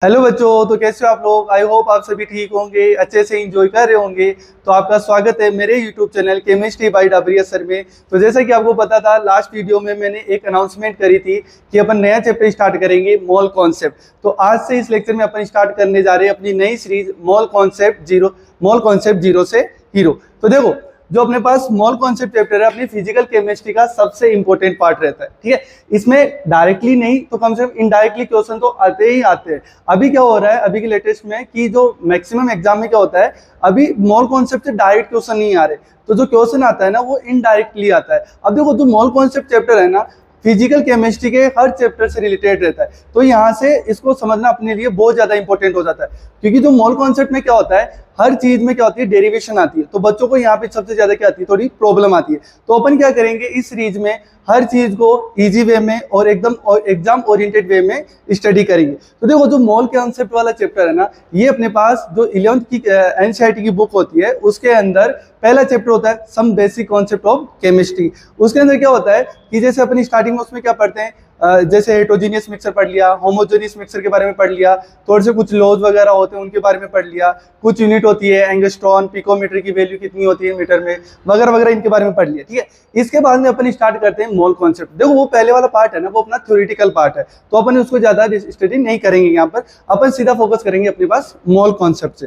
Hello बच्चों, तो कैसे हो आप लोग। आई होप आप सभी ठीक होंगे, अच्छे से एंजॉय कर रहे होंगे। तो आपका स्वागत है मेरे YouTube channel chemistry bye Dabaria sir में। तो जैसा कि आपको पता था, लास्ट वीडियो में मैंने एक अनाउंसमेंट करी थी कि अपन नया चैप्टर स्टार्ट करेंगे, मोल कॉन्सेप्ट। तो आज से इस लेक्चर में अपन स्टार्ट करने जा रहे हैं अपनी नई सीरीज मोल कॉन्सेप्ट जीरो से हीरो। तो देखो, जो अपने पास मोल कॉन्सेप्ट चैप्टर है अपनी फिजिकल केमिस्ट्री का सबसे इंपॉर्टेंट पार्ट रहता है। ठीक है, इसमें डायरेक्टली नहीं तो कम से कम इनडायरेक्टली क्वेश्चन तो आते ही आते हैं। अभी क्या हो रहा है, अभी के लेटेस्ट में कि जो मैक्सिमम एग्जाम में क्या होता है, अभी मोल कॉन्सेप्ट से डायरेक्ट क्वेश्चन नहीं आ रहे, तो जो क्वेश्चन आता है ना वो इनडायरेक्टली आता है। अब देखो, जो मोल कॉन्सेप्ट चैप्टर है ना, फिजिकल केमिस्ट्री के हर चैप्टर से रिलेटेड रहता है। तो यहाँ से इसको समझना अपने लिए बहुत ज्यादा इंपॉर्टेंट हो जाता है, क्योंकि जो मोल कॉन्सेप्ट में क्या होता है, हर चीज में क्या होती है, डेरिवेशन आती है। तो बच्चों को यहाँ पे सबसे ज्यादा क्या आती है, थोड़ी प्रॉब्लम आती है। तो अपन क्या करेंगे, इस सीरीज में हर चीज को इजी वे में और एकदम एग्जाम ओरिएंटेड वे में स्टडी करेंगे। तो देखो, जो मोल कॉन्सेप्ट वाला चैप्टर है ना, ये अपने पास जो 11th की एनसीईआरटी की बुक होती है उसके अंदर पहला चैप्टर होता है some basic concept of chemistry. उसके अंदर क्या होता है कि जैसे अपन स्टार्टिंग में उसमें क्या पढ़ते हैं, जैसे हेटेरोजेनियस मिक्सर पढ़ लिया, होमोजेनियस मिक्सर के बारे में पढ़ लिया, थोड़े से कुछ लॉज वगैरह होते हैं उनके बारे में पढ़ लिया, कुछ यूनिट होती है एंगस्ट्रॉन, पिकोमीटर की वैल्यू कितनी होती है मीटर में, वगैरह वगैरह, इनके बारे में पढ़ लिया। ठीक है, इसके बाद में अपन स्टार्ट करते हैं मोल कॉन्सेप्ट। देखो, वो पहले वाला पार्ट है ना, वो अपना थ्योरेटिकल पार्ट है, तो अपन उसको ज्यादा स्टडी नहीं करेंगे। यहाँ पर अपन सीधा फोकस करेंगे अपने पास मोल कॉन्सेप्ट से।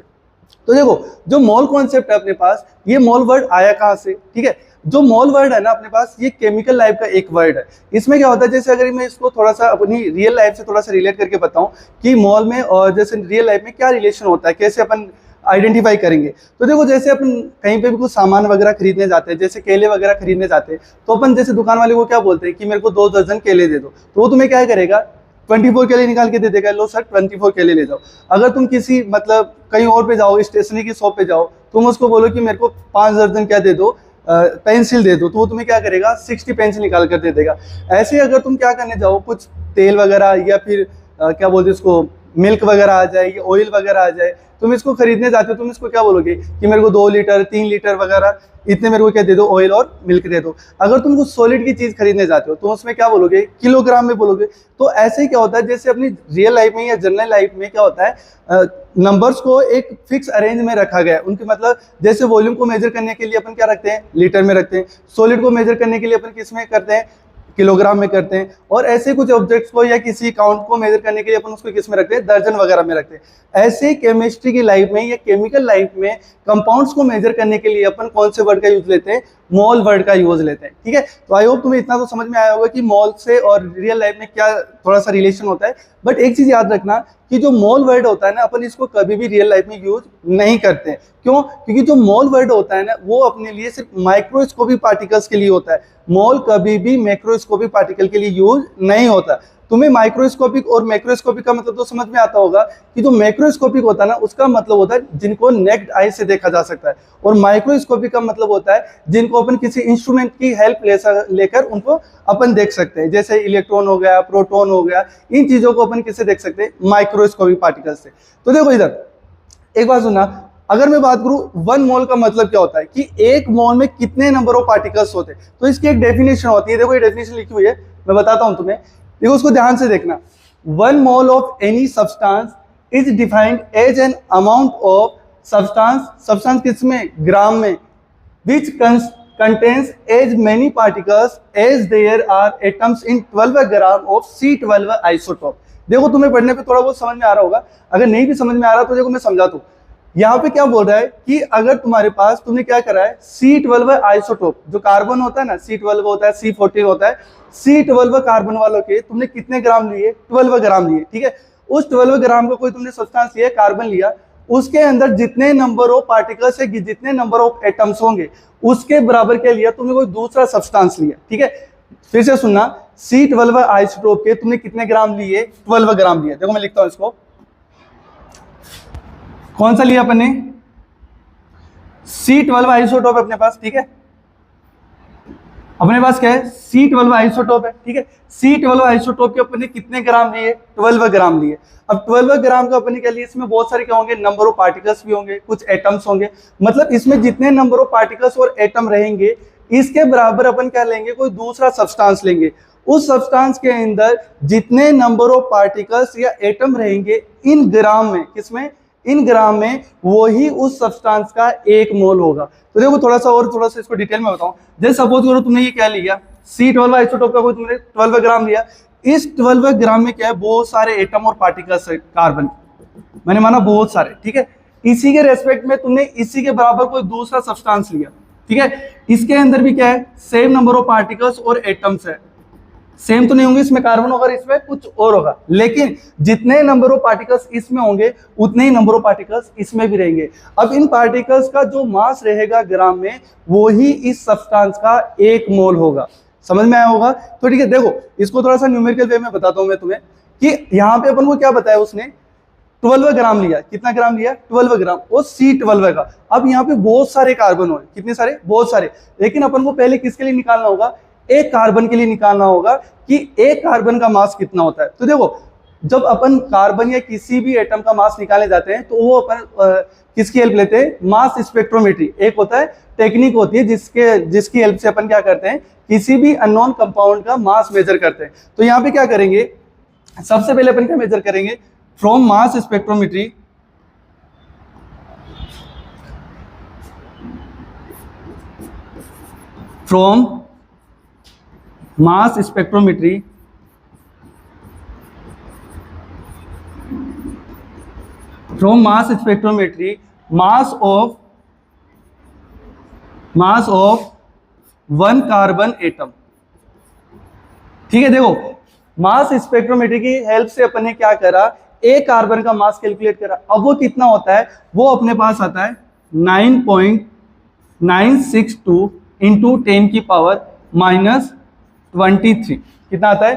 तो देखो, जो मोल कॉन्सेप्ट है अपने पास, ये मोल वर्ड आया कहाँ से। ठीक है, जो मोल वर्ड है ना अपने पास, ये केमिकल लाइफ का एक वर्ड है। इसमें क्या होता है, जैसे अगर मैं इसको थोड़ा सा अपनी रियल लाइफ से थोड़ा सा रिलेट करके बताऊं कि मोल में और जैसे रियल लाइफ में क्या रिलेशन होता है, कैसे अपन आइडेंटिफाई करेंगे। तो देखो, जैसे अपन कहीं पे भी कुछ सामान वगैरह खरीदने जाते हैं, जैसे केले वगैरह खरीदने जाते हैं, तो अपन जैसे दुकान वाले को क्या बोलते हैं कि मेरे को 2 दर्जन केले दे दो, तो वो तुम्हें क्या करेगा, 24 केले निकाल के दे देगा, लो सर 24 केले ले जाओ। अगर तुम किसी मतलब कहीं और पे जाओ, स्टेशनरी की शॉप पे जाओ, तुम उसको बोलो कि मेरे को 5 दर्जन क्या दे दो, पेंसिल दे दो, तो वो तुम्हें क्या करेगा, 60 पेंसिल निकाल कर दे देगा। ऐसे ही अगर तुम क्या करने जाओ, कुछ तेल वगैरह या फिर क्या बोलते हैं उसको, मिल्क वगैरह आ जाए या ऑयल वगैरह आ जाए, तुम इसको खरीदने जाते हो, तुम इसको क्या बोलोगे कि मेरे को 2 लीटर 3 लीटर वगैरह इतने मेरे को क्या दे दो, ऑयल और मिल्क दे दो। अगर तुम कुछ सॉलिड की चीज खरीदने जाते हो तो उसमें क्या बोलोगे, किलोग्राम में बोलोगे। तो ऐसे ही क्या होता है, जैसे अपनी रियल लाइफ में या जनरल लाइफ में क्या होता है, नंबर्स को एक फिक्स अरेंज में रखा गया है। उनके मतलब जैसे वॉल्यूम को मेजर करने के लिए अपन क्या रखते हैं, लीटर में रखते हैं। सॉलिड को मेजर करने के लिए अपन किस में करते हैं, किलोग्राम में करते हैं। और ऐसे कुछ ऑब्जेक्ट्स को या किसी काउंट को मेजर करने के लिए अपन उसको किस में रखते हैं, दर्जन वगैरह में रखते हैं। ऐसे केमिस्ट्री की लाइफ में या केमिकल लाइफ में कंपाउंड्स को मेजर करने के लिए अपन कौन से वर्ड का यूज लेते हैं, मोल वर्ड का यूज लेते हैं। ठीक है, तो आई होप तुम्हें इतना तो समझ में आया होगा कि मोल से और रियल लाइफ में क्या थोड़ा सा रिलेशन होता है। बट एक चीज याद रखना कि जो मोल वर्ड होता है ना, अपन इसको कभी भी रियल लाइफ में यूज नहीं करते हैं। क्यों? क्योंकि जो मोल वर्ड होता है ना, वो अपने लिए सिर्फ माइक्रोस्कोपिक पार्टिकल्स के लिए होता है। मोल कभी भी मैक्रोस्कोपिक पार्टिकल के लिए यूज नहीं होता। तुम्हें माइक्रोस्कोपिक और मैक्रोस्कोपिक का मतलब तो समझ में आता होगा कि जो मैक्रोस्कोपिक होता है ना, उसका मतलब होता है जिनको नेक्ड आई से देखा जा सकता है, और माइक्रोस्कोपिक का मतलब होता है जिनको अपन किसी इंस्ट्रूमेंट की हेल्प लेकर उनको अपन देख सकते हैं। जैसे इलेक्ट्रॉन हो गया, प्रोटॉन हो गया, इन चीजों को अपन किससे देख सकते हैं, माइक्रोस्कोपिक पार्टिकल से। तो देखो इधर एक बात सुनना, अगर मैं बात करूं 1 मोल का मतलब क्या होता है कि 1 मोल में कितने नंबर ऑफ पार्टिकल्स होते हैं, तो इसकी एक डेफिनेशन होती है। देखो, ये डेफिनेशन लिखी हुई है, मैं बताता हूं तुम्हें, देखो उसको ध्यान से देखना। 1 mole of any substance is defined as an amount of substance किसमें, ग्राम में, विच contains as many particles as there are atoms in 12 gram of C12 isotope। देखो, तुम्हें पढ़ने पे थोड़ा बहुत समझ में आ रहा होगा, अगर नहीं भी समझ में आ रहा तो देखो मैं समझाता हूं। यहाँ पे क्या बोल रहा है कि अगर तुम्हारे पास, तुमने क्या करा है, C12 आइसोटोप, जो कार्बन होता है ना, C12 होता है, C14 होता है, C12 कार्बन वालों के तुमने कितने ग्राम लिए, 12 ग्राम लिए। ठीक है, उस 12 ग्राम का कोई तुमने सब्सटेंस लिया, कार्बन लिया, उसके अंदर जितने नंबर ऑफ पार्टिकल्स है, जितने नंबर ऑफ एटम्स होंगे, उसके बराबर क्या लिया तुमने, कोई दूसरा सब्सटेंस लिया। ठीक है, फिर से सुनना, C12 आइसोटोप के तुमने कितने ग्राम लिए, 12 ग्राम लिए। देखो मैं लिखता हूं इसको, कौन सा लिया अपन ने, C12 आइसोटोप अपने पास। ठीक है, अपने पास क्या है, C12 आइसोटोप है। ठीक है, C12 आइसोटोप के अपने कितने ग्राम लिए, 12 ग्राम लिए। अब 12 ग्राम का अपने क्या लिए, इसमें बहुत सारे क्या होंगे, नंबर ऑफ पार्टिकल्स भी होंगे, कुछ एटम्स होंगे। मतलब इसमें जितने नंबर ऑफ पार्टिकल्स और एटम रहेंगे, इसके बराबर अपन क्या लेंगे, कोई दूसरा सब्सटेंस लेंगे। उस सब्सटेंस के अंदर जितने नंबर ऑफ पार्टिकल्स या एटम रहेंगे इन ग्राम में, किसमें, इन ग्राम में, वही उस सब्सटेंस का 1 मोल होगा। तो देखो थोड़ा सा इसको डिटेल में बताऊं। जैसे सपोज करो तुमने ये क्या लिया, C12 आइसोटोप का कोई तुमने 12 ग्राम लिया। इस 12 ग्राम में क्या है, बहुत सारे एटम और पार्टिकल्स है कार्बन, मैंने माना बहुत सारे, ठीक है। इसी के रेस्पेक्ट में तुमने इसी के बराबर कोई दूसरा सब्सटेंस लिया, ठीक है। इसके अंदर भी क्या है, सेम नंबर ऑफ पार्टिकल्स और एटम्स है। सेम तो नहीं होंगे, इसमें कार्बन होगा, इसमें कुछ और होगा, लेकिन जितने नंबर ऑफ पार्टिकल्स इसमें होंगे उतने ही नंबर ऑफ पार्टिकल्स इसमें भी रहेंगे। अब इन पार्टिकल्स का जो मास रहेगा ग्राम में, वो ही इस सब्सटेंस का 1 मोल होगा। समझ में आया होगा। तो ठीक है, देखो इसको थोड़ा सा न्यूमेरिकल वे में बताता हूं मैं तुम्हें कि यहाँ पे अपन को क्या बताया, उसने 12 ग्राम लिया। कितना ग्राम लिया, 12 ग्राम, और C12 का। अब यहाँ पे बहुत सारे कार्बन हो, कितने सारे, बहुत सारे, लेकिन अपन को पहले किसके लिए निकालना होगा, एक कार्बन के लिए निकालना होगा कि एक कार्बन का मास कितना होता है। तो देखो जब अपन कार्बन या किसी भी एटम का मास निकालने जाते हैं तो वो अपन किसकी हेल्प लेते हैं, मास स्पेक्ट्रोमेट्री एक होता है, टेक्निक होती है जिसकी हेल्प से अपन क्या करते हैं, किसी भी अननोन कंपाउंड का मास मेजर करते हैं। तो यहाँ पे क्या करेंगे, सबसे पहले अपन क्या मेजर करेंगे, from mass spectrometry, from mass spectrometry mass of 1 carbon atom. ठीक है, देखो मास स्पेक्ट्रोमेट्री की हेल्प से अपन ने क्या करा, एक कार्बन का मास कैलकुलेट करा। अब वो कितना होता है, वो अपने पास आता है 9.962 इंटू 10 की पावर -23। कितना आता है,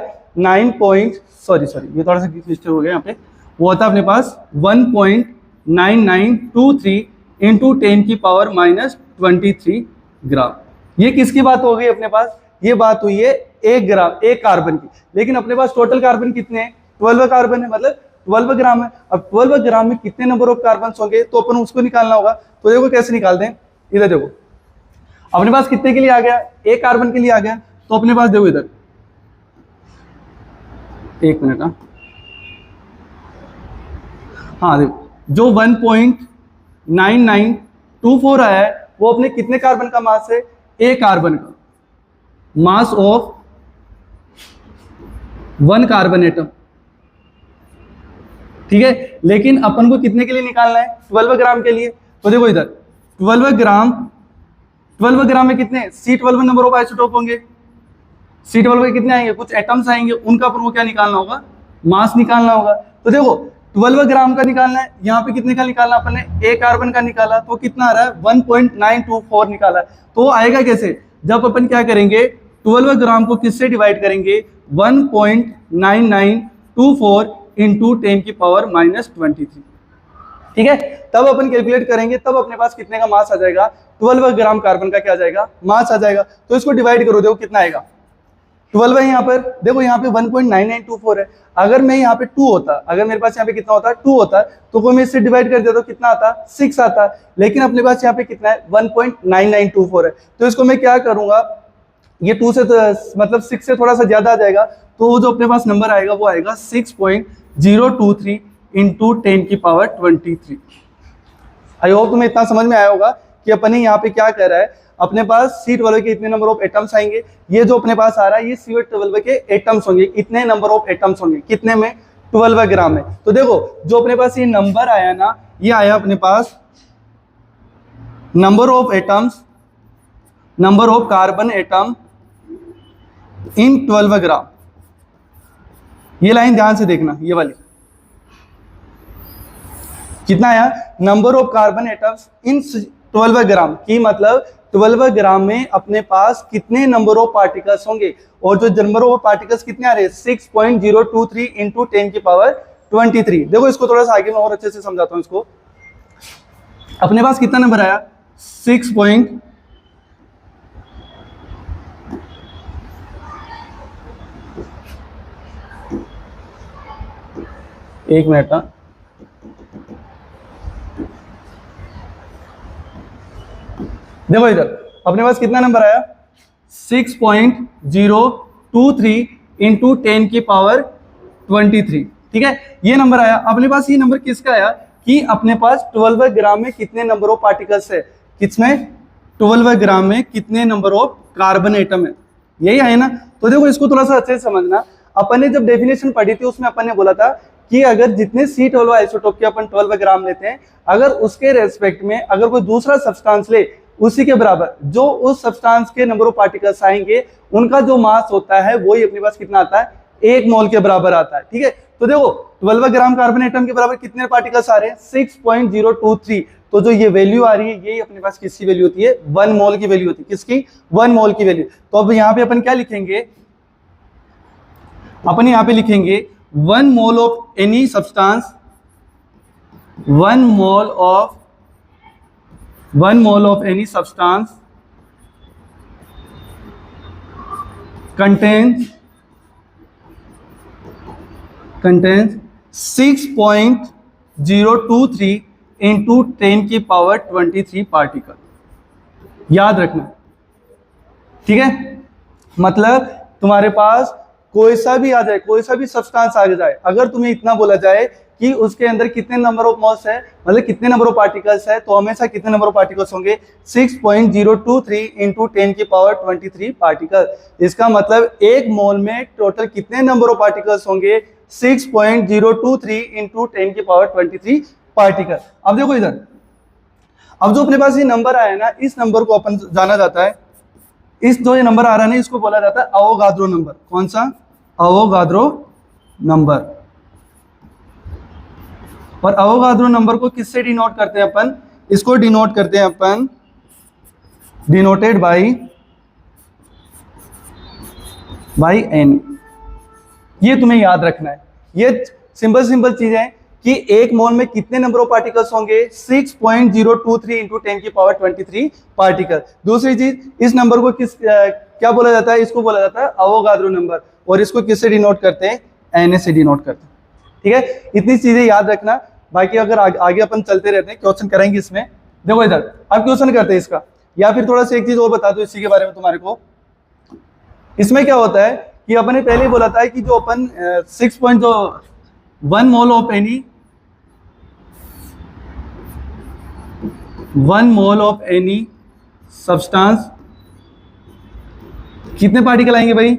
सॉरी ये थोड़ा सा मिस्टेक हो गया यहाँ पे, वो होता है अपने पास 1.9923 इंटू 10 की पावर -23 ग्राम। ये किसकी बात हो गई अपने पास, ये बात हुई है 1 ग्राम, एक कार्बन की। लेकिन अपने पास टोटल कार्बन कितने हैं, 12 कार्बन है, मतलब 12 ग्राम है। अब 12 ग्राम में कितने नंबर ऑफ कार्बन होंगे, तो अपन उसको निकालना होगा। तो देखो कैसे निकालते हैं, इधर देखो अपने पास कितने के लिए आ गया, एक कार्बन के लिए आ गया। तो अपने पास देखो इधर, एक मिनट, हाँ देखो जो 1.9924 आया है वो अपने कितने कार्बन का मास है, एक कार्बन का मास ऑफ 1 कार्बन एटम। ठीक है, लेकिन अपन को कितने के लिए निकालना है, 12 ग्राम के लिए। तो देखो इधर 12 ग्राम में कितने, C12 नंबर ऑफ आइसोटोप होंगे। C12 के कितने आएंगे, कुछ एटम्स आएंगे, उनका अपन को क्या निकालना होगा, मास निकालना होगा। तो देखो 12 ग्राम का निकालना है, यहाँ पे कितने का निकालना, अपन ने एक कार्बन का निकाला, तो कितना आ रहा है 1.924 निकाला है। तो आएगा कैसे, जब अपन क्या करेंगे, 12 ग्राम को किससे डिवाइड करेंगे, 1.9924 इंटू 10 की पावर -23। ठीक है, तब अपन कैलकुलेट करेंगे, तब अपने पास कितने का मास आ जाएगा, 12 ग्राम कार्बन का क्या आ जाएगा, मास आ जाएगा। तो इसको डिवाइड करो, देखो कितना आएगा, 12 है यहाँ पर, देखो यहाँ पे 1.9924 है। अगर मैं यहाँ पे 2 होता, अगर मेरे पास यहाँ पे कितना होता, 2 होता, तो कोई मैं इससे डिवाइड कर देता तो कितना आता, 6 आता। लेकिन अपने पास यहाँ पे कितना है, 1.9924 है। तो इसको मैं क्या करूंगा, ये 2 से मतलब 6 से थोड़ा सा ज्यादा आ जाएगा, तो वो जो अपने पास नंबर आएगा वो आएगा 6.023 इंटू 10 की पावर 23। आई होप तुम्हें इतना समझ में आया होगा कि अपन यहाँ पे क्या कर रहा है, अपने पास C12 के इतने नंबर ऑफ एटम्स आएंगे, ये जो अपने पास आ रहा है ये C12 के एटम्स होंगे, इतने नंबर ऑफ एटम्स होंगे, कितने में, 12 ग्राम में। तो देखो जो अपने पास ये नंबर आया ना, ये आया अपने पास number of atoms, number of carbon atom in 12 gram. ये लाइन ध्यान से देखना, ये वाली कितना आया, number of carbon atoms in 12 gram की, मतलब 12 ग्राम में अपने पास कितने नंबर ऑफ पार्टिकल्स होंगे। और जो नंबर ऑफ पार्टिकल्स कितने आ रहे हैं, 6.023 इंटू 10 की पावर 23। देखो इसको थोड़ा सा आगे मैं और अच्छे से समझाता हूं इसको। अपने पास कितना नंबर आया, 6. एक मिनट का, देखो इधर अपने पास कितना नंबर आया, 6.023 इंटू 10 की पावर 23। ठीक है, ये नंबर आया अपने पास। ये नंबर किसका आया कि अपने पास 12 ग्राम में कितने नंबर ऑफ पार्टिकल्स है, किसमें 12 ग्राम में कितने नंबर ऑफ कार्बन एटम है, यही आए ना। तो देखो इसको थोड़ा सा अच्छे से समझना। अपन ने जब डेफिनेशन पढ़ी थी उसमें अपन ने बोला था कि अगर जितने C12 आइसोटोप के अपन 12 ग्राम लेते हैं, अगर उसके रेस्पेक्ट में अगर कोई दूसरा सब्सटेंस ले उसी के बराबर, जो उस सब्सटेंस के नंबर ऑफ पार्टिकल्स आएंगे उनका जो मास होता है वही अपने पास कितना आता है, 1 मोल के बराबर आता है। ठीक है, तो देखो 12 ग्राम कार्बन एटम के बराबर कितने पार्टिकल्स आ रहे हैं, 6.023। तो जो ये वैल्यू आ रही है यही अपने पास किसकी वैल्यू होती है, 1 मोल की वैल्यू होती है। किसकी, 1 मोल की वैल्यू। तो अब यहाँ पे अपन क्या लिखेंगे, अपन यहाँ पे लिखेंगे 1 mole of any substance, 1 mole of any substance contains 6.023 into 10 की पावर 23 पार्टिकल। याद रखना, ठीक है। मतलब तुम्हारे पास कोई सा भी आ जाए, कोई सा भी सब्सटेंस आ जाए, अगर तुम्हें इतना बोला जाए कि उसके अंदर कितने नंबर ऑफ मॉल्स है, मतलब कितने नंबर ऑफ पार्टिकल्स है, तो हमेशा कितने नंबर ऑफ पार्टिकल्स होंगे, 6.023 इंटू 10 की पावर 23 पार्टिकल। इसका मतलब एक मोल में टोटल कितने नंबर ऑफ पार्टिकल्स होंगे, 6.023 इंटू 10 की पावर 23 पार्टिकल। अब देखो इधर, अब जो अपने पास ये नंबर आया ना, इस नंबर को अपन जाना जाता है, इस जो ये नंबर आ रहा है ना, इसको बोला जाता है अवोगाद्रो नंबर। कौन सा, अवोगाद्रो नंबर। और अवोगाद्रो नंबर को किससे डिनोट करते हैं अपन, इसको डिनोट करते हैं अपन, डिनोटेड बाई एन। ये तुम्हें याद रखना है, ये सिंपल चीज है कि एक मोल में कितने नंबर ऑफ पार्टिकल्स होंगे, 6.023 इंटू 10 की पावर 23 पार्टिकल। दूसरी चीज, इस नंबर को क्या बोला जाता है, इसको बोला जाता है अवोगाद्रो नंबर, और इसको किससे डिनोट करते हैं, एन से डिनोट करते हैं। ठीक है, इतनी चीजें याद रखना। बाकी अगर आगे अपन चलते रहते हैं, क्वेश्चन करेंगे इसमें। देखो इधर अब क्वेश्चन करते हैं इसका, या फिर थोड़ा सा एक चीज और बता दो इसी के बारे में तुम्हारे को। इसमें क्या होता है कि अपन ने पहले ही बोला था कि जो अपन 1 mole of any 1 mole of any substance, कितने पार्टिकल आएंगे भाई,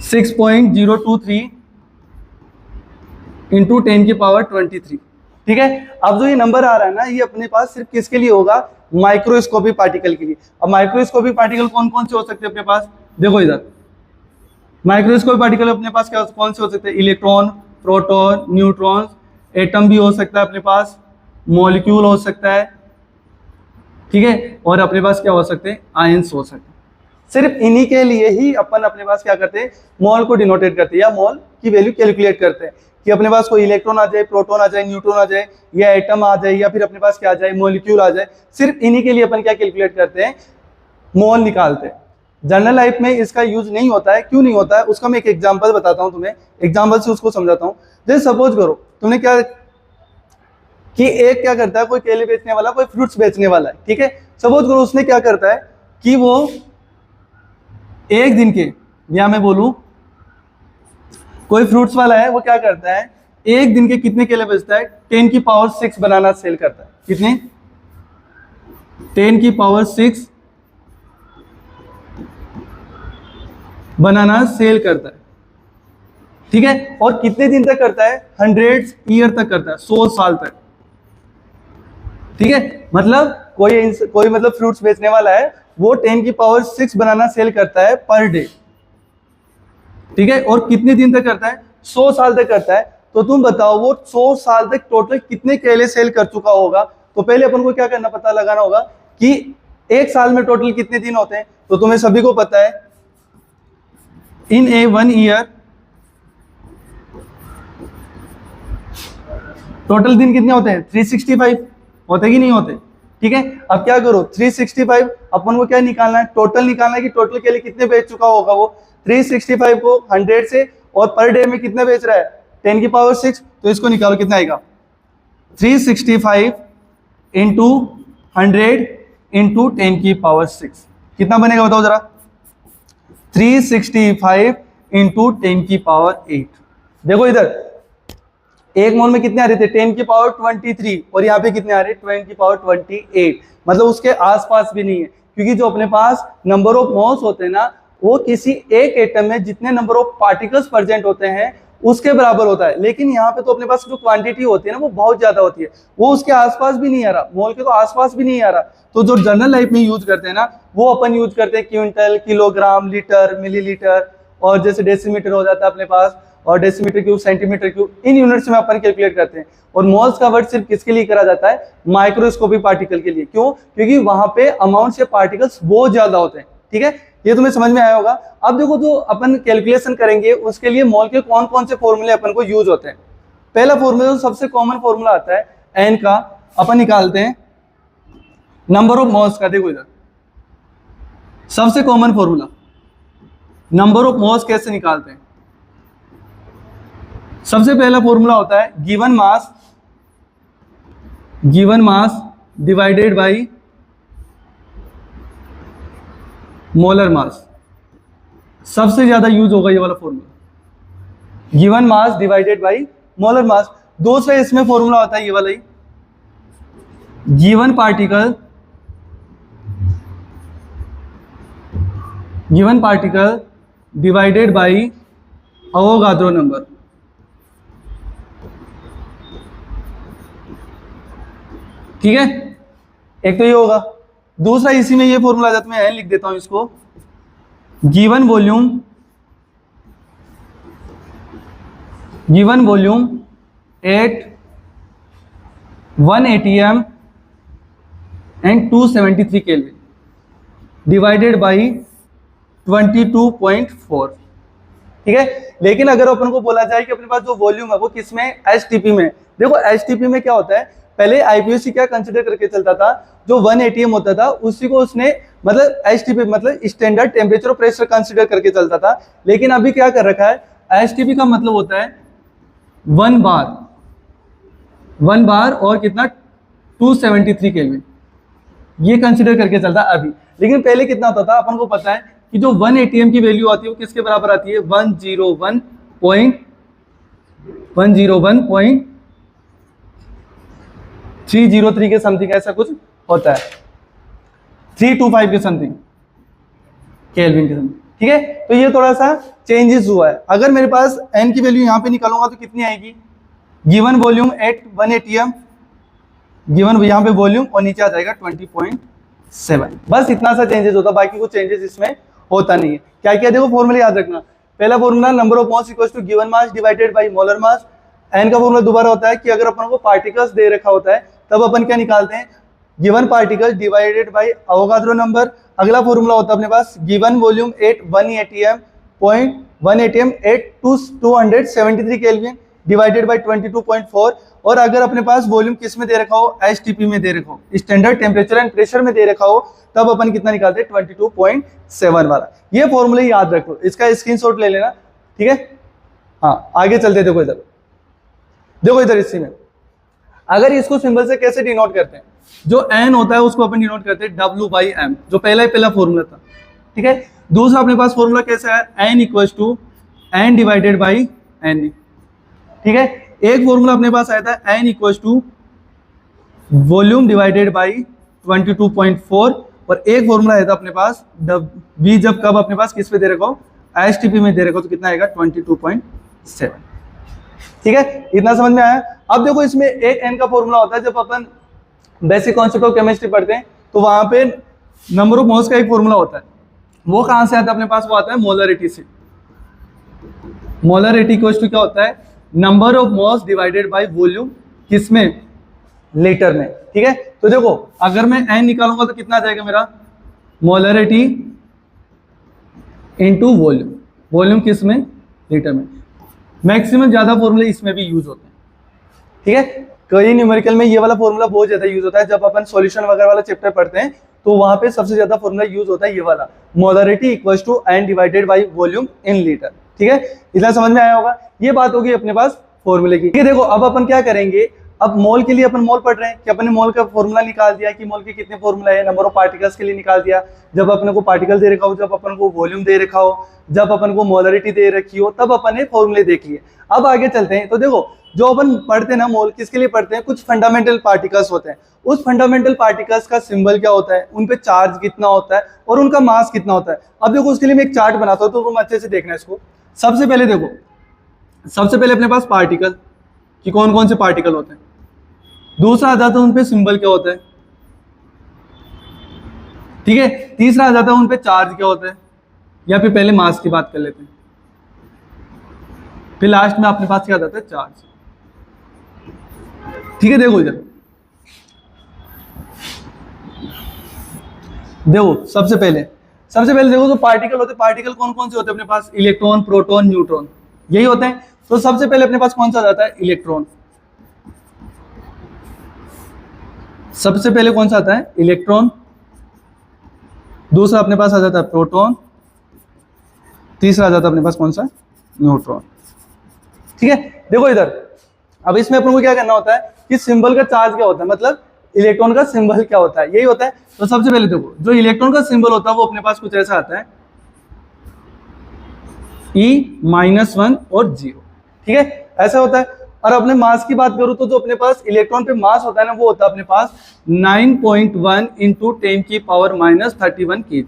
6.023 इंटू 10 की पावर 23। ठीक है, अब जो ये नंबर आ रहा है ना, ये अपने पास सिर्फ किसके लिए होगा, माइक्रोस्कोपिक पार्टिकल के लिए। अब माइक्रोस्कोपिक पार्टिकल कौन कौन से हो सकते हैं अपने पास, देखो इधर माइक्रोस्कोपिक पार्टिकल अपने पास क्या कौन से हो सकते हैं, इलेक्ट्रॉन, प्रोटॉन, न्यूट्रॉन, एटम भी हो सकता है अपने पास, मॉलिक्यूल हो सकता है, ठीक है, और अपने पास क्या हो सकते हैं, आयंस हो सकते हैं। सिर्फ इन्हीं के लिए ही अपन अपने पास क्या करते हैं, मोल को डिनोटेट करते हैं या मोल की वैल्यू कैलकुलेट करते हैं, कि अपने पास कोई इलेक्ट्रॉन आ जाए, प्रोटॉन आ जाए, न्यूट्रॉन आ जाए, या एटम आ जाए, या फिर अपने पास क्या आ जाए, मॉलिक्यूल आ जाए। सिर्फ इन्हीं के लिए अपन क्या कैलकुलेट करते हैं, मोल निकालते हैं। जनरल लाइफ में इसका यूज नहीं होता है। क्यों नहीं होता है, उसका मैं एक एग्जांपल बताता हूं तुम्हें, एग्जांपल से उसको समझाता हूं। जैसे सपोज करो तुमने क्या कि एक क्या करता है, कोई केले बेचने वाला, कोई फ्रूट्स बेचने वाला है, ठीक है। सपोज करो उसने क्या करता है कि वो एक दिन के, या मैं बोलूं कोई फ्रूट्स वाला है, वो क्या करता है, एक दिन के कितने केले बेचता है, 10 की पावर 6 बनाना सेल करता है। कितने, 10 की पावर 6 बनाना सेल करता है, ठीक है। और कितने दिन तक करता है, 100 ईयर तक करता है, 100 साल तक, ठीक है। मतलब कोई मतलब फ्रूट्स बेचने वाला है, वो 10 की पावर 6 बनाना सेल करता है पर डे, ठीक है। और कितने दिन तक करता है, 100 साल तक करता है। तो तुम बताओ वो 100 साल तक टोटल कितने केले सेल कर चुका होगा। तो पहले अपन को क्या करना, पता लगाना होगा कि एक साल में टोटल कितने दिन होते हैं। तो तुम्हें सभी को पता है, इन ए 1 ईयर टोटल दिन कितने होते हैं, 365 होते कि नहीं होते, ठीक है। अब क्या करो, 365 अपन को क्या निकालना है, टोटल निकालना है कि टोटल के लिए कितने बेच चुका होगा वो। 365 को 100 से, और पर डे में कितना बेच रहा है, 10 की पावर 6। तो इसको निकालो, कितना आएगा, 365 इंटू 100 इंटू 10 की पावर 6, कितना बनेगा बताओ जरा। 365 इंटू 10 की पावर 8। देखो इधर एक मोल में कितने आ रहे थे 10 की पावर 23 और यहाँ पे कितने आ रहे 10 की पावर 28, मतलब उसके आसपास भी नहीं है, क्योंकि जो अपने पास नंबर ऑफ मोल्स होते हैं ना वो किसी एक एटम में जितने नंबर ऑफ पार्टिकल्स प्रेजेंट होते हैं उसके बराबर होता है। लेकिन यहाँ पे तो अपने पास जो क्वांटिटी होती है ना वो बहुत ज्यादा होती है, वो उसके आसपास भी नहीं आ रहा, मोल के तो आसपास भी नहीं आ रहा। तो जो जनरल लाइफ में यूज करते हैं ना वो अपन यूज करते हैं क्विंटल, किलोग्राम, लीटर, मिलीलीटर, और जैसे डेसीमीटर हो जाता है अपने पास, और डेसीमीटर क्यूब, सेंटीमीटर क्यूब, इन यूनिट्स में अपन कैलकुलेट करते हैं। और मोल्स का वर्ड सिर्फ किसके लिए करा जाता है, माइक्रोस्कोपिक पार्टिकल के लिए। क्यों? क्योंकि वहां पे अमाउंट से पार्टिकल्स बहुत ज्यादा होते हैं। ठीक है, ये तुम्हें समझ में आया होगा। अब देखो जो अपन कैलकुलेशन करेंगे उसके लिए मोल के कौन कौन से फॉर्मूले अपन को यूज होते हैं। पहला फॉर्मूला जो सबसे कॉमन फॉर्मूला आता है एन का, अपन निकालते हैं नंबर ऑफ मोल्स का। देखो इधर सबसे common formula number of moles कैसे निकालते हैं। सबसे पहला फॉर्मूला होता है given mass divided by molar mass. सबसे ज्यादा यूज होगा ये वाला formula, given mass divided by molar mass. दूसरा इसमें फॉर्मूला होता है ये वाला ही, given particle divided by Avogadro number. ठीक है, एक तो ये होगा। दूसरा इसी में ये फॉर्मूला आ जाता है, मैं एन लिख देता हूं इसको, given volume at 1 atm and 273 kelvin divided by 22.4। ठीक है, लेकिन अगर अपन को बोला जाए कि अपने पास जो वॉल्यूम है वो किसमें, एचटीपी में। देखो एचटीपी में क्या होता है, पहले आईपीएससी क्या कंसिडर करके चलता था, जो 1 atm होता था उसी को उसने मतलब एचटीपी मतलब स्टैंडर्ड टेम्परेचर और प्रेशर कंसिडर करके चलता था। लेकिन अभी क्या कर रखा है, एचटीपी का मतलब होता है 1 बार और कितना 273 केल्विन, ये कंसिडर करके चलता है अभी। लेकिन पहले कितना होता था, अपन को पता है कि जो 1 atm की वैल्यू आती है वो किसके बराबर आती है, 101.303 के समथिंग ऐसा कुछ होता है, 325 के समथिंग केल्विन के समथिंग। ठीक है, तो ये थोड़ा सा चेंजेस हुआ है। अगर मेरे पास n की वैल्यू यहाँ पे निकालूंगा तो कितनी आएगी, given volume at 1 atm, given यहाँ पे वॉल्यूम और नीचे आ जाएगा 20.7। बस इतना सा चेंजेस होता, बाकी कुछ चेंजेस इसमें होता नहीं है। क्या क्या देखो फॉर्मूला याद रखना। पहला formula number of moles equals to given mass divided by molar mass. N का फॉर्मूला दोबारा होता है कि अगर अपन को पार्टिकल्स दे रखा होता है तब अपन क्या निकालते हैं, given particle divided by Avogadro number. अगला फॉर्मूला होता है अपने पास given volume at 1 atm at 273 kelvin divided by 22.4। और अगर अपने पास वॉल्यूम किस में दे रखा हो, एचटीपी में दे रखा हो, स्टैंडर्ड टेम्परेचर एंड प्रेशर में दे रखा हो, तब अपन कितना निकालते हैं 22.7 वाला। ये फॉर्मूला याद रखो, इसका स्क्रीनशॉट ले लेना। ठीक है, हाँ आगे चलते। देखो इधर इसी में अगर इसको सिंबल से कैसे डिनोट करते हैं, जो एन होता है उसको अपन डिनोट करते हैं W/m, जो पहला फॉर्मूला था। ठीक है, दूसरा अपने पास फॉर्मूला कैसा है, n equals to n divided by n। ठीक है, एक फॉर्मूला अपने पास आया था n equals to volume divided by 22.4, और एक फॉर्मूला आया था अपने पास v जब कब अपने पास किस पे दे रखा हो, एचटीपी में दे रखा हो, तो कितना आएगा 22.7। ठीक है, इतना समझ में आया। अब देखो इसमें एक n का फॉर्मूला होता है, जब अपन बेसिक कॉन्सेप्ट ऑफ केमिस्ट्री पढ़ते हैं तो वहां पे नंबर ऑफ मोल्स का एक फॉर्मूला होता है। वो कहां से आता है अपने पास, वो आता है मोलरिटी से। मोलरिटी इक्वल्स टू क्या होता है, number of moles divided by volume, किसमें, लीटर में। ठीक है, तो देखो अगर मैं n निकालूंगा तो कितना आ जाएगा मेरा, मोलरिटी इनटू वॉल्यूम, वॉल्यूम किसमें, लीटर में। मैक्सिमम ज्यादा फॉर्मूले इसमें भी यूज होते हैं। ठीक है, कई न्यूमेरिकल में ये वाला फॉर्मूला बहुत ज्यादा यूज होता है। जब अपन सॉल्यूशन वगैरह वाला चैप्टर पढ़ते हैं तो वहां पे सबसे ज्यादा फॉर्मूला यूज होता है ये वाला, molarity equals to n divided by volume in litre. ठीक है, इतना समझ में आया होगा। ये बात होगी अपने पास फॉर्मूले की। ठीक है, देखो अब अपन क्या करेंगे, अब मोल के लिए अपन मोल पढ़ रहे हैं कि अपन ने मोल का फॉर्मूला निकाल दिया कि मोल के कितने फॉर्मूला है, नंबर ऑफ पार्टिकल्स के लिए निकाल दिया। जब अपन को पार्टिकल दे रखा हो, जब अपन को वॉल्यूम दे रखा हो, जब अपन को मोलरिटी दे रखी हो, तब अपन ने फॉर्मूले देख लिए। अब आगे चलते हैं। तो देखो जो अपन पढ़ते हैं ना मोल किसके लिए पढ़ते हैं, कुछ फंडामेंटल पार्टिकल्स होते हैं। उस फंडामेंटल पार्टिकल्स का सिंबल क्या होता है, उन पे चार्ज कितना होता है और उनका मास कितना होता है। अब देखो उसके लिए मैं एक चार्ट बनाता हूं तो तुम अच्छे से देखना इसको। सबसे पहले देखो, सबसे पहले अपने पास पार्टिकल कि कौन कौन से पार्टिकल होते हैं। दूसरा आ जाता है उन पे सिंबल क्या होता है, ठीक है। तीसरा आ जाता है उन पे चार्ज क्या होता है, या फिर पहले मास की बात कर लेते हैं, फिर लास्ट में अपने पास क्या आ जाता है, चार्ज। ठीक है, देखो इधर देखो सबसे पहले देखो तो पार्टिकल होते हैं। पार्टिकल कौन कौन से होते हैं अपने पास, इलेक्ट्रॉन, प्रोटॉन, न्यूट्रॉन, यही होते हैं। तो सबसे पहले अपने पास कौन सा आ जाता है, इलेक्ट्रॉन। सबसे पहले कौन सा आता है, इलेक्ट्रॉन। दूसरा अपने पास आ जाता है प्रोटॉन। तीसरा आ जाता है अपने पास कौन सा, न्यूट्रॉन। ठीक है, देखो इधर अब इसमें अपन को क्या करना होता है कि सिंबल का चार्ज क्या होता है, मतलब इलेक्ट्रॉन का सिंबल क्या होता है, यही होता है। तो सबसे पहले देखो जो इलेक्ट्रॉन का सिंबल होता है वो अपने पास कुछ ऐसा आता है, E-1 और 0। ठीक है, ऐसा होता है। और अपने मास की बात करूं तो जो अपने पास इलेक्ट्रॉन पे मास होता है ना, वो होता है अपने पास 9.1 इंटू 10 की पावर -31 kg।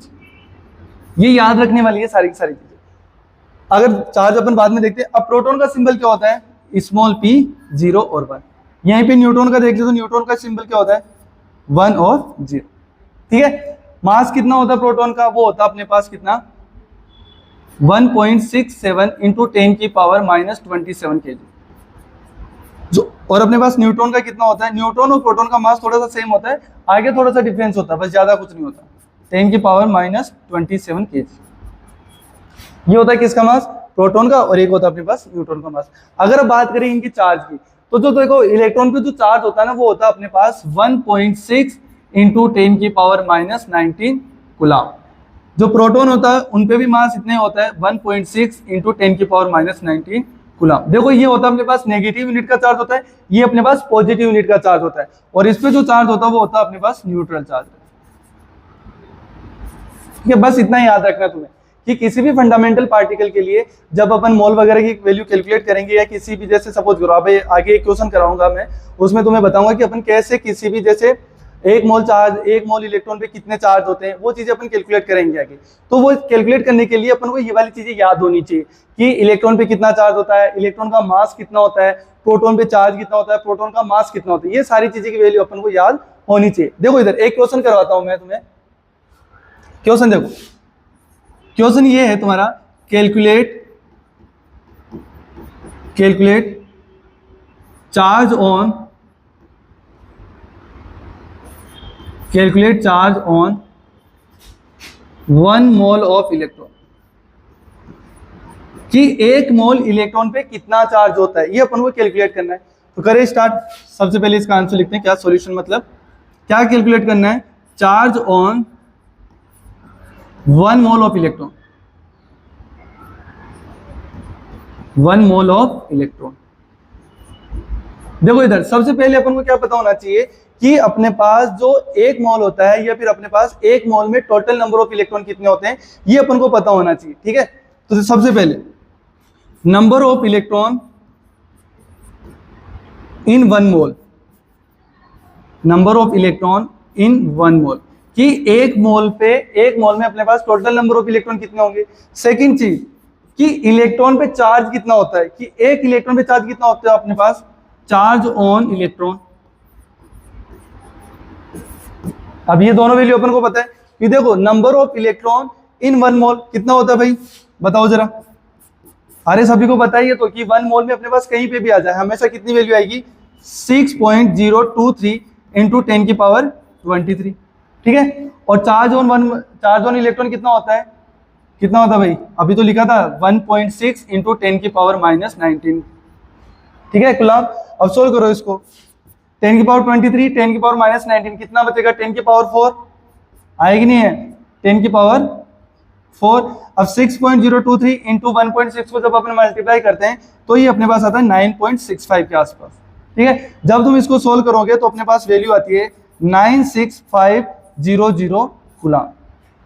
ये याद रखने वाली है सारी की सारी चीजें। अगर चार्ज अपन बाद में देखते हैं। अब प्रोटॉन का सिंबल क्या होता है, स्मॉल p, 0 और 1। यहीं पे न्यूट्रॉन का देख लो तो न्यूट्रॉन का सिंबल क्या होता है, 1 और 0। ठीक है, मास कितना होता है प्रोटॉन का, वो होता है अपने पास कितना, 1.67 इंटू 10 की पावर -27 kg। जो और अपने पास न्यूट्रॉन का कितना होता है, न्यूट्रॉन और प्रोटॉन का मास थोड़ा सा सेम होता है, आगे थोड़ा सा डिफरेंस होता है, बस ज्यादा कुछ नहीं होता, 10 की पावर -27 kg। ये होता है किसका मास, प्रोटॉन का, और एक होता है अपने पास न्यूट्रॉन का मास। अगर अब बात करें इनकी चार्ज की, तो जो देखो इलेक्ट्रॉन पे जो चार्ज होता है ना, वो होता है अपने पास 1.6 इंटू 10 की पावर -19 कूलम। जो प्रोटॉन होता है उन पे भी मास इतने होता है, 1.6 इंटू 10 की पावर -19 कूलम। देखो ये होता है अपने पास नेगेटिव यूनिट का चार्ज होता है, ये अपने पास पॉजिटिव यूनिट का चार्ज होता है, और इस पे जो चार्ज होता है वो होता है अपने पास न्यूट्रल चार्ज। ठीक है, बस इतना ही याद रखना तुम्हें कि किसी भी फंडामेंटल पार्टिकल के लिए जब अपन मोल वगैरह की वैल्यू कैलकुलेट करेंगे, या किसी भी जैसे सपोज करो अब आगे एक क्वेश्चन कराऊंगा मैं, उसमें तुम्हें बताऊंगा कि अपन कैसे किसी भी जैसे एक मोल इलेक्ट्रॉन पे कितने चार्ज होते हैं, वो चीजें अपन कैलकुलेट करेंगे आगे। तो वो कैलकुलेट करने के लिए अपन को ये वाली चीजें याद होनी चाहिए कि इलेक्ट्रॉन पे कितना चार्ज होता है, इलेक्ट्रॉन का मास कितना होता है, प्रोटॉन पे चार्ज कितना होता है, प्रोटॉन का मास कितना होता है, ये सारी चीजें की वैल्यू अपन को याद होनी चाहिए। देखो इधर एक क्वेश्चन करवाता हूं मैं तुम्हें। क्वेश्चन देखो, क्वेश्चन ये है तुम्हारा, calculate charge on 1 mole of electron, कि 1 मोल इलेक्ट्रॉन पे कितना चार्ज होता है, ये अपन को कैलकुलेट करना है। तो करें स्टार्ट। सबसे पहले इसका आंसर लिखते हैं, क्या सॉल्यूशन मतलब क्या कैलकुलेट करना है, charge on 1 mole of electron, 1 mole of electron. देखो इधर सबसे पहले अपन को क्या पता होना चाहिए कि अपने पास जो 1 मोल होता है, या फिर अपने पास 1 मोल में टोटल नंबर ऑफ इलेक्ट्रॉन कितने होते हैं, ये अपन को पता होना चाहिए। ठीक है, तो सबसे पहले number of electron in 1 mole, number of electron in 1 मोल, कि 1 मोल में अपने पास टोटल नंबर ऑफ इलेक्ट्रॉन कितने होंगे। सेकंड चीज कि इलेक्ट्रॉन पे चार्ज कितना होता है, कि 1 इलेक्ट्रॉन पे चार्ज कितना होता है अपने पास, चार्ज ऑन इलेक्ट्रॉन। अब ये दोनों वैल्यू अपन को पता है कि देखो नंबर ऑफ इलेक्ट्रॉन इन 1 मोल कितना होता है भाई, बताओ जरा। अरे सभी को पता ही है तो कि 1 मोल में अपने पास कहीं पे भी आ जाए हमेशा कितनी वैल्यू आएगी, 6.023 इंटू 10 की पावर 23। ठीक है, और चार्ज ऑन इलेक्ट्रॉन कितना होता है भाई, अभी तो लिखा था 1.6 इंटू 10 की पावर -19। ठीक है कूलम। अब सोल्व करो इसको, 10 की पावर 23, 10 की पावर -19, कितना बचेगा, 10 की पावर 4 आएगी, नहीं है, 10 की पावर 4। अब 6.023 इंटू 1.6 को जब अपन मल्टीप्लाई करते हैं तो ये अपने पास आता है 9.65 के आसपास। ठीक है। जब तुम इसको सोल्व करोगे तो अपने पास वैल्यू आती है 96500 कूलम।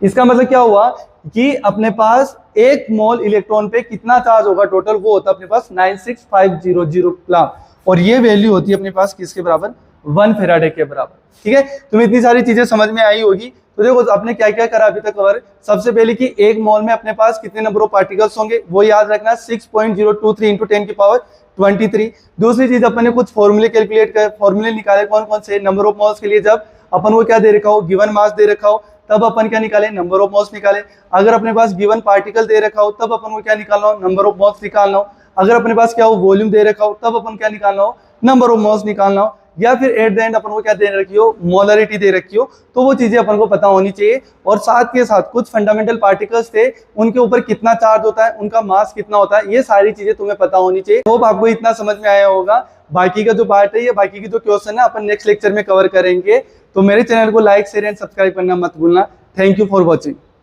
इसका मतलब क्या हुआ कि अपने पास 1 मोल इलेक्ट्रॉन पे कितना चार्ज होगा टोटल, वो होता है अपने पास 96500 कूलम। और ये वैल्यू होती है अपने पास किसके बराबर, 1 फेराडे के बराबर। ठीक है, तुम्हें इतनी सारी चीजें समझ में आई होगी। तो देखो आपने क्या क्या करा अभी तक कवर। सबसे पहले कि 1 मोल में अपने पास कितने नंबर ऑफ पार्टिकल्स होंगे, वो याद रखना 6.023 इंटू 10 की पावर 23। दूसरी चीज अपन ने कुछ फॉर्मूले कैलकुलेट कर, फॉर्मूले निकाले कौन कौन से, नंबर ऑफ मोल्स के लिए जब अपन को क्या दे रखा हो, गिवन मास दे रखा हो, तब अपन क्या निकाले, नंबर ऑफ मोल्स निकाले। अगर अपने पास गिवन पार्टिकल दे रखा हो तब अपन को क्या निकालना हो, नंबर ऑफ मोल्स निकालना हो। अगर अपने पास क्या हो, वॉल्यूम दे रखा हो तब अपन क्या निकालना हो, नंबर ऑफ मोल्स निकालना हो। या फिर एट द एंड अपन को क्या दे रखी हो, मोलरिटी दे रखी हो। तो वो चीजें अपन को पता होनी चाहिए। और साथ के साथ कुछ फंडामेंटल पार्टिकल्स थे, उनके ऊपर कितना चार्ज होता है, उनका मास कितना होता है, ये सारी चीजें तुम्हें पता होनी चाहिए। होप आपको इतना समझ में आया होगा। बाकी का जो पार्ट है, ये बाकी की जो क्वेश्चन है अपन नेक्स्ट लेक्चर में कवर करेंगे। तो मेरे चैनल को लाइक शेयर एंड सब्सक्राइब करना मत भूलना। Thank you for watching.